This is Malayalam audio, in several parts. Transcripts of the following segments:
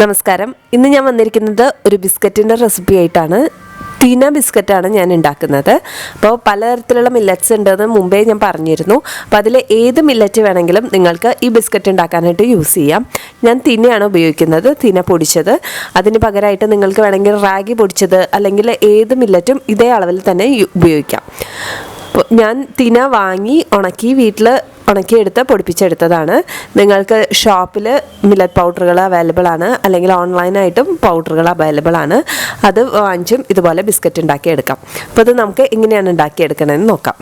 നമസ്കാരം. ഇന്ന് ഞാൻ വന്നിരിക്കുന്നത് ഒരു ബിസ്ക്കറ്റിൻ്റെ റെസിപ്പി ആയിട്ടാണ്. തീന ബിസ്ക്കറ്റാണ് ഞാൻ ഉണ്ടാക്കുന്നത്. അപ്പോൾ പലതരത്തിലുള്ള മില്ലറ്റ്സ് ഉണ്ടെന്ന് മുമ്പേ ഞാൻ പറഞ്ഞിരുന്നു. അപ്പോൾ അതിൽ ഏത് മില്ലറ്റ് വേണമെങ്കിലും നിങ്ങൾക്ക് ഈ ബിസ്ക്കറ്റ് ഉണ്ടാക്കാനായിട്ട് യൂസ് ചെയ്യാം. ഞാൻ തിനയാണ് ഉപയോഗിക്കുന്നത്, തിന പൊടിച്ചത്. അതിന് പകരമായിട്ട് നിങ്ങൾക്ക് വേണമെങ്കിൽ റാഗി പൊടിച്ചത് അല്ലെങ്കിൽ ഏത് മില്ലറ്റും ഇതേ അളവിൽ തന്നെ ഉപയോഗിക്കാം. ഞാൻ തിന വാങ്ങി ഉണക്കി വീട്ടിൽ ഉണക്കിയെടുത്ത് പൊടിപ്പിച്ചെടുത്തതാണ്. നിങ്ങൾക്ക് ഷോപ്പിൽ മില്ലറ്റ് പൗഡറുകൾ അവൈലബിൾ ആണ്, അല്ലെങ്കിൽ ഓൺലൈനായിട്ടും പൗഡറുകൾ അവൈലബിൾ ആണ്. അത് വാങ്ങിച്ചും ഇതുപോലെ ബിസ്ക്കറ്റ് ഉണ്ടാക്കിയെടുക്കാം. അപ്പോൾ അത് നമുക്ക് എങ്ങനെയാണ് ഉണ്ടാക്കിയെടുക്കണമെന്ന് നോക്കാം.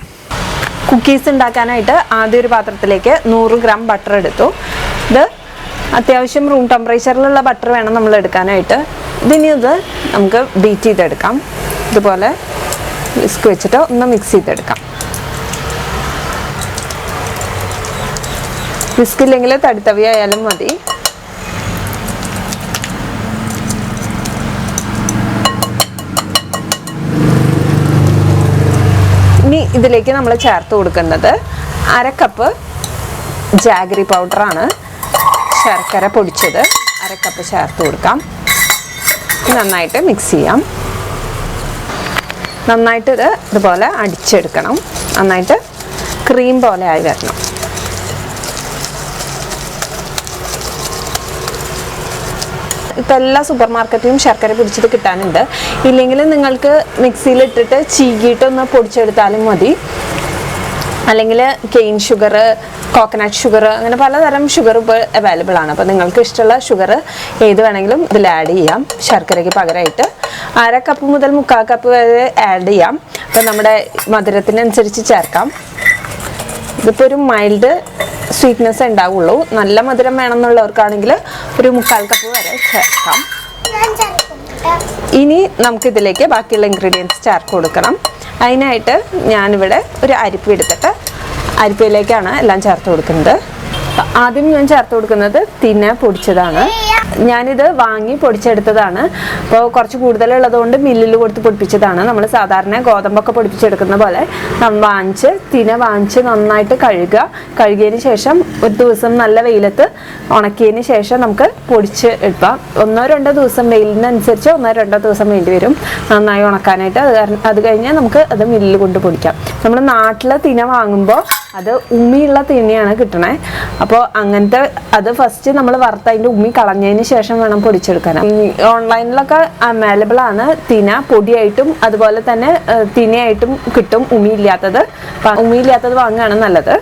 കുക്കീസ് ഉണ്ടാക്കാനായിട്ട് ആദ്യം ഒരു പാത്രത്തിലേക്ക് 100 ഗ്രാം ബട്ടർ എടുത്തു. ഇത് അത്യാവശ്യം റൂം ടെമ്പറേച്ചറിലുള്ള ബട്ടർ വേണം നമ്മൾ എടുക്കാനായിട്ട്. ഇത് നമുക്ക് ബീറ്റ് ചെയ്തെടുക്കാം. ഇതുപോലെ വിസ്ക് വെച്ചിട്ട് ഒന്ന് മിക്സ് ചെയ്തെടുക്കാം. വിസ്ക് ഇല്ലെങ്കിൽ തടിത്തവി ആയാലും മതി. ഇനി ഇതിലേക്ക് നമ്മൾ ചേർത്ത് കൊടുക്കുന്നത് 1/2 കപ്പ് ജാഗറി പൗഡറാണ്. ശർക്കര പൊടിച്ചത് 1/2 കപ്പ് ചേർത്ത് കൊടുക്കാം. നന്നായിട്ട് മിക്സ് ചെയ്യാം. നന്നായിട്ട് ഇതുപോലെ അടിച്ചെടുക്കണം. നന്നായിട്ട് ക്രീം പോലെ ആയി വരണം. ഇപ്പം എല്ലാ സൂപ്പർ മാർക്കറ്റിലും ശർക്കര പൊടിച്ചത് കിട്ടാനുണ്ട്. ഇല്ലെങ്കിൽ നിങ്ങൾക്ക് മിക്സിയിലിട്ടിട്ട് ചീകിയിട്ടൊന്ന് പൊടിച്ചെടുത്താലും മതി. അല്ലെങ്കിൽ കെയിൻ ഷുഗർ, കോക്കനട്ട് ഷുഗർ, അങ്ങനെ പലതരം ഷുഗർ ഇപ്പോൾ അവൈലബിൾ ആണ്. അപ്പോൾ നിങ്ങൾക്ക് ഇഷ്ടമുള്ള ഷുഗർ ഏത് വേണമെങ്കിലും ഇതിൽ ആഡ് ചെയ്യാം. ശർക്കരയ്ക്ക് പകരമായിട്ട് 1/2 കപ്പ് മുതൽ 3/4 കപ്പ് വരെ ആഡ് ചെയ്യാം. അപ്പോൾ നമ്മുടെ മധുരത്തിനനുസരിച്ച് ചേർക്കാം. ഇതിപ്പോൾ ഒരു മൈൽഡ് സ്വീറ്റ്നെസ് ഉണ്ടാവുള്ളൂ. നല്ല മധുരം വേണമെന്നുള്ളവർക്കാണെങ്കിൽ ഒരു 3/4 കപ്പ് വരെ ചേർക്കാം. ഇനി നമുക്കിതിലേക്ക് ബാക്കിയുള്ള ഇൻഗ്രീഡിയൻസ് ചേർത്ത് കൊടുക്കണം. അതിനായിട്ട് ഞാനിവിടെ ഒരു അരിപ്പ എടുത്തിട്ട് അരിപ്പയിലേക്കാണ് എല്ലാം ചേർത്ത് കൊടുക്കുന്നത്. ആദ്യം ഞാൻ ചേർത്ത് കൊടുക്കുന്നത് തിന പൊടിച്ചതാണ്. ഞാനിത് വാങ്ങി പൊടിച്ചെടുത്തതാണ്. അപ്പോൾ കുറച്ച് കൂടുതലുള്ളതുകൊണ്ട് മില്ലിൽ കൊടുത്ത് പൊടിപ്പിച്ചതാണ്. നമ്മൾ സാധാരണ ഗോതമ്പൊക്കെ പൊടിപ്പിച്ചെടുക്കുന്ന പോലെ തിന വാങ്ങിച്ച് നന്നായിട്ട് കഴുകിയതിന് ശേഷം ഒരു ദിവസം നല്ല വെയിലത്ത് ഉണക്കിയതിന് ശേഷം നമുക്ക് പൊടിച്ച് എടുക്കാം. 1-2 ദിവസം വെയിലിനനുസരിച്ച് 1-2 ദിവസം വേണ്ടി വരും നന്നായി ഉണക്കാനായിട്ട്. അത് കഴിഞ്ഞാൽ നമുക്ക് അത് മില്ലിൽ കൊണ്ട് പൊടിക്കാം. നമ്മൾ നാട്ടിലെ തിന വാങ്ങുമ്പോൾ അത് ഉമ്മിയുള്ള തിനയാണ് കിട്ടണേ. അപ്പോൾ അങ്ങനത്തെ അത് ഫസ്റ്റ് നമ്മൾ വറുത്ത് അതിൻ്റെ ഉമ്മി കളഞ്ഞതിന് ശേഷം വേണം പൊടിച്ചെടുക്കാൻ. ഓൺലൈനിലൊക്കെ അവൈലബിൾ ആണ് തിന പൊടിയായിട്ടും അതുപോലെ തന്നെ തിനയായിട്ടും കിട്ടും, ഉമ്മിയില്ലാത്തത്. ഉമ്മിയില്ലാത്തത് വാങ്ങുകയാണ് നല്ലത്.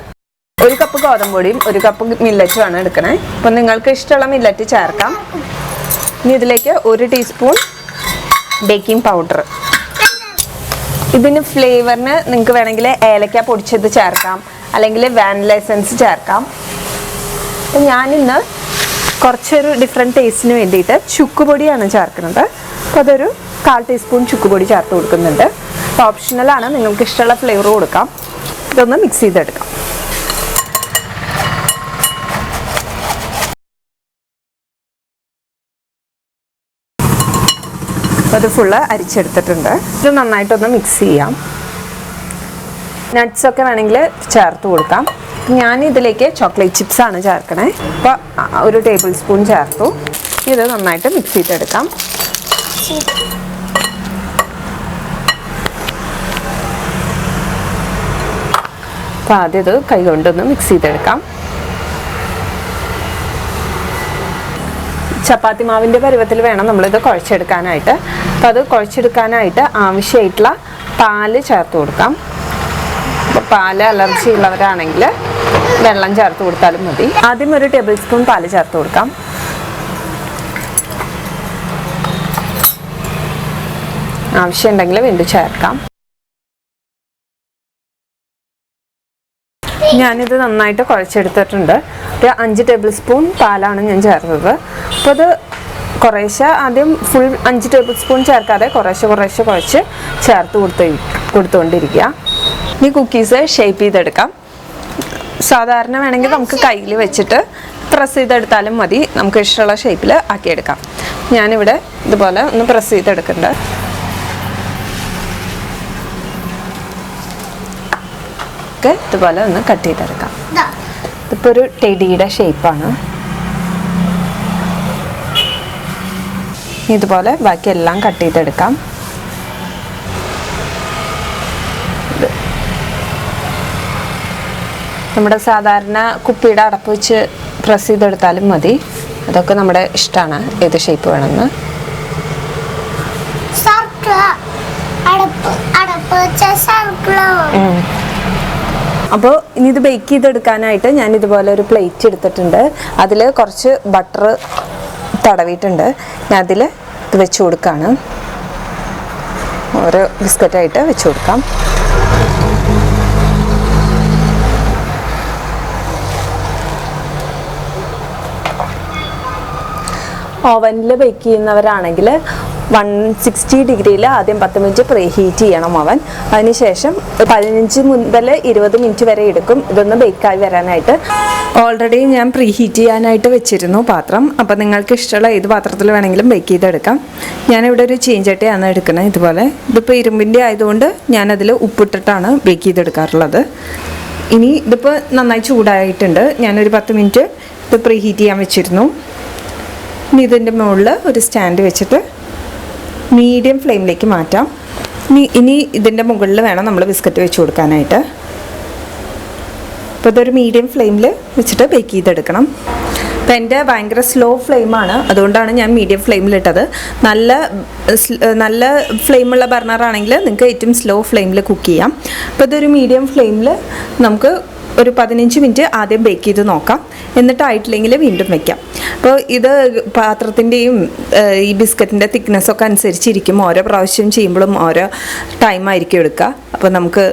1 കപ്പ് ഗോതമ്പൊടിയും 1 കപ്പ് മില്ലറ്റുമാണ് എടുക്കണേ. അപ്പം നിങ്ങൾക്ക് ഇഷ്ടമുള്ള മില്ലറ്റ് ചേർക്കാം. ഇനി ഇതിലേക്ക് 1 ടീസ്പൂൺ ബേക്കിംഗ് പൗഡർ. ഇതിന് ഫ്ലേവറിന് നിങ്ങൾക്ക് വേണമെങ്കിൽ ഏലക്ക പൊടിച്ചത് ചേർക്കാം, അല്ലെങ്കിൽ വാനില എസൻസ് ചേർക്കാം. അപ്പം ഞാനിന്ന് കുറച്ചൊരു ഡിഫറെൻറ്റ് ടേസ്റ്റിന് വേണ്ടിയിട്ട് ചുക്കുപൊടിയാണ് ചേർക്കുന്നത്. അപ്പോൾ അതൊരു 1/4 ടീസ്പൂൺ ചുക്കുപൊടി ചേർത്ത് കൊടുക്കുന്നുണ്ട്. ഓപ്ഷണലാണ്, നിങ്ങൾക്ക് ഇഷ്ടമുള്ള ഫ്ലേവർ കൊടുക്കാം. ഇതൊന്ന് മിക്സ് ചെയ്തെടുക്കാം. അത് ഫുള്ള് അരിച്ചെടുത്തിട്ടുണ്ട്. ഇത് നന്നായിട്ടൊന്ന് മിക്സ് ചെയ്യാം. നട്ട്സൊക്കെ വേണമെങ്കിൽ ചേർത്ത് കൊടുക്കാം. ഞാൻ ഇതിലേക്ക് ചോക്ലേറ്റ് ചിപ്സ് ആണ് ചേർക്കണേ. അപ്പോൾ 1 ടേബിൾ സ്പൂൺ ചേർത്തു. ഇത് നന്നായിട്ട് മിക്സ് ചെയ്തെടുക്കാം. അപ്പോൾ ആദ്യം ഇത് കൈകൊണ്ടൊന്ന് മിക്സ് ചെയ്തെടുക്കാം. ചപ്പാത്തി മാവിൻ്റെ പരുവത്തിൽ വേണം നമ്മളിത് കുഴച്ചെടുക്കാനായിട്ട്. അപ്പോൾ അത് കുഴച്ചെടുക്കാനായിട്ട് ആവശ്യമായിട്ടുള്ള പാല് ചേർത്ത് കൊടുക്കാം. അപ്പോൾ പാല് അലർജി ഉള്ളവരാണെങ്കിൽ വെള്ളം ചേർത്ത് കൊടുത്താലും മതി. ആദ്യം 1 ടേബിൾ സ്പൂൺ പാല് ചേർത്ത് കൊടുക്കാം. ആവശ്യമുണ്ടെങ്കിൽ വീണ്ടും ചേർക്കാം. ഞാനിത് നന്നായിട്ട് കുഴച്ചെടുത്തിട്ടുണ്ട്. ഒരു 5 ടേബിൾ സ്പൂൺ പാലാണ് ഞാൻ ചേർത്തത്. അപ്പോൾ അത് കുറേശ്ശെ ആദ്യം ഫുൾ 5 ടേബിൾ സ്പൂൺ ചേർക്കാതെ കുറേശ്ശെ കുഴച്ച് ചേർത്ത് കൊടുത്തുകൊണ്ടിരിക്കുക. ഈ കുക്കീസ് ഷേപ്പ് ചെയ്തെടുക്കാം. സാധാരണ വേണമെങ്കിൽ നമുക്ക് കയ്യിൽ വെച്ചിട്ട് പ്രസ് ചെയ്തെടുത്താലും മതി. നമുക്ക് ഇഷ്ടമുള്ള ഷേപ്പിൽ ആക്കിയെടുക്കാം. ഞാനിവിടെ ഇതുപോലെ ഒന്ന് പ്രസ് ചെയ്തെടുക്കുന്നുണ്ട്. ഇതുപോലെ ഒന്ന് കട്ട് ചെയ്തെടുക്കാം. ഇതിപ്പോൾ ഒരു ടെഡിയുടെ ഷേപ്പാണ്. ഇതുപോലെ ബാക്കി എല്ലാം കട്ട് ചെയ്തെടുക്കാം. നമ്മുടെ സാധാരണ കുപ്പിയുടെ അടപ്പ് വെച്ച് പ്രസ് ചെയ്തെടുത്താലും മതി. അതൊക്കെ നമ്മുടെ ഇഷ്ടമാണ് ഏത് ഷേപ്പ് വേണമെന്ന്. അപ്പോൾ ഇനി ഇത് ബേക്ക് ചെയ്തെടുക്കാനായിട്ട് ഞാൻ ഇതുപോലെ ഒരു പ്ലേറ്റ് എടുത്തിട്ടുണ്ട്. അതിൽ കുറച്ച് ബട്ടർ തടവിയിട്ടുണ്ട്. ഞാൻ അതിൽ ഇത് വെച്ച് കൊടുക്കുകയാണ്. ഓരോ ബിസ്ക്കറ്റായിട്ട് വെച്ച് കൊടുക്കാം. ഓവനിൽ ബേക്ക് ചെയ്യുന്നവരാണെങ്കിൽ 160 ഡിഗ്രിയിൽ ആദ്യം 10 മിനിറ്റ് പ്രീ ഹീറ്റ് ചെയ്യണം ഓവൻ. അതിനുശേഷം 15 മുതൽ 20 മിനിറ്റ് വരെ എടുക്കും ഇതൊന്ന് ബേക്കായി വരാനായിട്ട്. ഓൾറെഡി ഞാൻ പ്രീ ഹീറ്റ് ചെയ്യാനായിട്ട് വെച്ചിരുന്നു പാത്രം. അപ്പോൾ നിങ്ങൾക്ക് ഇഷ്ടമുള്ള ഏത് പാത്രത്തിൽ വേണമെങ്കിലും ബേക്ക് ചെയ്തെടുക്കാം. ഞാനിവിടെ ഒരു ചീഞ്ചട്ടിയാണ് എടുക്കുന്നത്. ഇതുപോലെ ഇതിപ്പോൾ ഇരുമ്പിൻ്റെ ആയതുകൊണ്ട് ഞാനതിൽ ഉപ്പിട്ടിട്ടാണ് ബേക്ക് ചെയ്തെടുക്കാറുള്ളത്. ഇനി ഇതിപ്പോൾ നന്നായി ചൂടായിട്ടുണ്ട്. ഞാനൊരു 10 മിനിറ്റ് ഇത് പ്രീ ഹീറ്റ് ചെയ്യാൻ വെച്ചിരുന്നു. ഇനി ഇതിൻ്റെ മുകളിൽ ഒരു സ്റ്റാൻഡ് വെച്ചിട്ട് മീഡിയം ഫ്ലെയിമിലേക്ക് മാറ്റാം. ഇനി ഇതിൻ്റെ മുകളിൽ വേണം നമ്മൾ ബിസ്ക്കറ്റ് വെച്ച് കൊടുക്കാനായിട്ട്. അപ്പോൾ ഇതൊരു മീഡിയം ഫ്ലെയിമിൽ വെച്ചിട്ട് ബേക്ക് ചെയ്തെടുക്കണം. അപ്പോൾ എൻ്റെ ഭയങ്കര സ്ലോ ഫ്ലെയിമാണ്, അതുകൊണ്ടാണ് ഞാൻ മീഡിയം ഫ്ലെയിമിലിട്ടത്. നല്ല ഫ്ലെയിമുള്ള ബർണറാണെങ്കിൽ നിങ്ങൾക്ക് ഏറ്റവും സ്ലോ ഫ്ലെയിമിൽ കുക്ക് ചെയ്യാം. അപ്പോൾ ഇതൊരു മീഡിയം ഫ്ലെയിമിൽ നമുക്ക് ഒരു 15 മിനിറ്റ് ആദ്യം ബേക്ക് ചെയ്ത് നോക്കാം. എന്നിട്ട് ആയിട്ടില്ലെങ്കിൽ വീണ്ടും വയ്ക്കാം. അപ്പോൾ ഇത് പാത്രത്തിൻ്റെയും ഈ ബിസ്ക്കറ്റിൻ്റെ തിക്നെസ്സൊക്കെ അനുസരിച്ചിരിക്കും. ഓരോ പ്രാവശ്യം ചെയ്യുമ്പോഴും ഓരോ ടൈമായിരിക്കും എടുക്കുക. അപ്പോൾ നമുക്ക്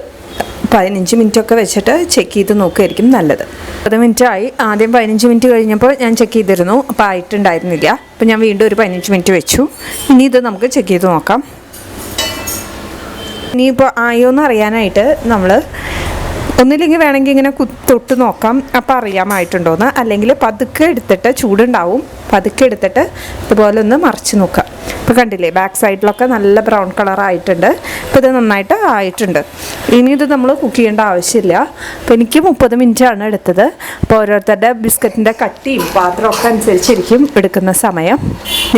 15 മിനിറ്റൊക്കെ വെച്ചിട്ട് ചെക്ക് ചെയ്ത് നോക്കുകയായിരിക്കും നല്ലത്. 10 മിനിറ്റ് ആയി. ആദ്യം 15 മിനിറ്റ് കഴിഞ്ഞപ്പോൾ ഞാൻ ചെക്ക് ചെയ്തിരുന്നു. അപ്പോൾ ആയിട്ടുണ്ടായിരുന്നില്ല. അപ്പോൾ ഞാൻ വീണ്ടും ഒരു 15 മിനിറ്റ് വെച്ചു. ഇനി ഇത് നമുക്ക് ചെക്ക് ചെയ്ത് നോക്കാം. ഇനിയിപ്പോൾ ആയോ എന്ന് അറിയാനായിട്ട് നമ്മൾ ഒന്നില്ലെങ്കിൽ വേണമെങ്കിൽ ഇങ്ങനെ തൊട്ട് നോക്കാം, അപ്പോൾ അറിയാമായിട്ടുണ്ടോയെന്ന്. അല്ലെങ്കിൽ പതുക്കെ എടുത്തിട്ട് ചൂടുണ്ടാവും, പതുക്കെ എടുത്തിട്ട് ഇതുപോലെ ഒന്ന് മറിച്ച് നോക്കാം. ഇപ്പോൾ കണ്ടില്ലേ, ബാക്ക് സൈഡിലൊക്കെ നല്ല ബ്രൗൺ കളറായിട്ടുണ്ട്. അപ്പോൾ ഇത് നന്നായിട്ട് ആയിട്ടുണ്ട്. ഇനി ഇത് നമ്മൾ കുക്ക് ചെയ്യേണ്ട ആവശ്യമില്ല. അപ്പോൾ എനിക്ക് 30 മിനിറ്റാണ് എടുത്തത്. അപ്പോൾ ഓരോരുത്തരുടെ ബിസ്ക്കറ്റിൻ്റെ കട്ടിയും പാത്രമൊക്കെ അനുസരിച്ചിരിക്കും എടുക്കുന്ന സമയം.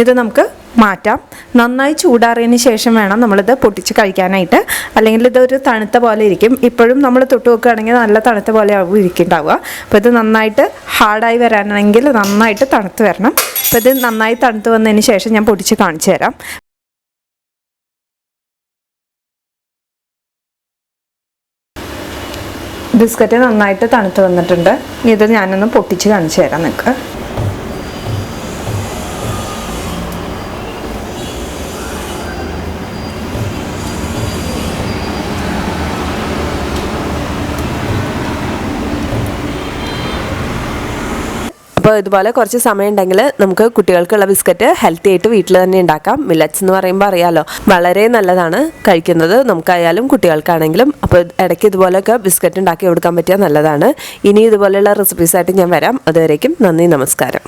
ഇത് നമുക്ക് മാറ്റാം. നന്നായി ചൂടാറിയതിന് ശേഷം വേണം നമ്മളിത് പൊട്ടിച്ച് കഴിക്കാനായിട്ട്. അല്ലെങ്കിൽ ഇതൊരു തണുത്ത പോലെ ഇരിക്കും. ഇപ്പോഴും നമ്മൾ തൊട്ട് വെക്കുകയാണെങ്കിൽ നല്ല തണുത്ത പോലെ ആവും ഇരിക്കുന്നുണ്ടാവുക. അപ്പോൾ ഇത് നന്നായിട്ട് ഹാർഡായി വരാനാണെങ്കിൽ നന്നായിട്ട് തണുത്ത് വരണം. അപ്പോൾ ഇത് നന്നായി തണുത്ത് വന്നതിന് ശേഷം ഞാൻ പൊടിച്ച് കാണിച്ചു തരാം. ബിസ്ക്കറ്റ് നന്നായിട്ട് തണുത്ത് വന്നിട്ടുണ്ട്. ഇത് ഞാനൊന്ന് പൊട്ടിച്ച് കാണിച്ചു തരാം നിങ്ങൾക്ക്. അപ്പോൾ ഇതുപോലെ കുറച്ച് സമയം ഉണ്ടെങ്കിൽ നമുക്ക് കുട്ടികൾക്കുള്ള ബിസ്ക്കറ്റ് ഹെൽത്തി ആയിട്ട് വീട്ടിൽ തന്നെ ഉണ്ടാക്കാം. മില്ലറ്റ്സ് എന്ന് പറയുമ്പോൾ അറിയാമല്ലോ, വളരെ നല്ലതാണ് കഴിക്കുന്നത്, നമുക്കായാലും കുട്ടികൾക്കാണെങ്കിലും. അപ്പോൾ ഇടയ്ക്ക് ഇതുപോലെയൊക്കെ ബിസ്ക്കറ്റ് ഉണ്ടാക്കി കൊടുക്കാൻ പറ്റിയാൽ നല്ലതാണ്. ഇനി ഇതുപോലെയുള്ള റെസിപ്പീസായിട്ട് ഞാൻ വരാം. അതുവരേക്കും നന്ദി, നമസ്കാരം.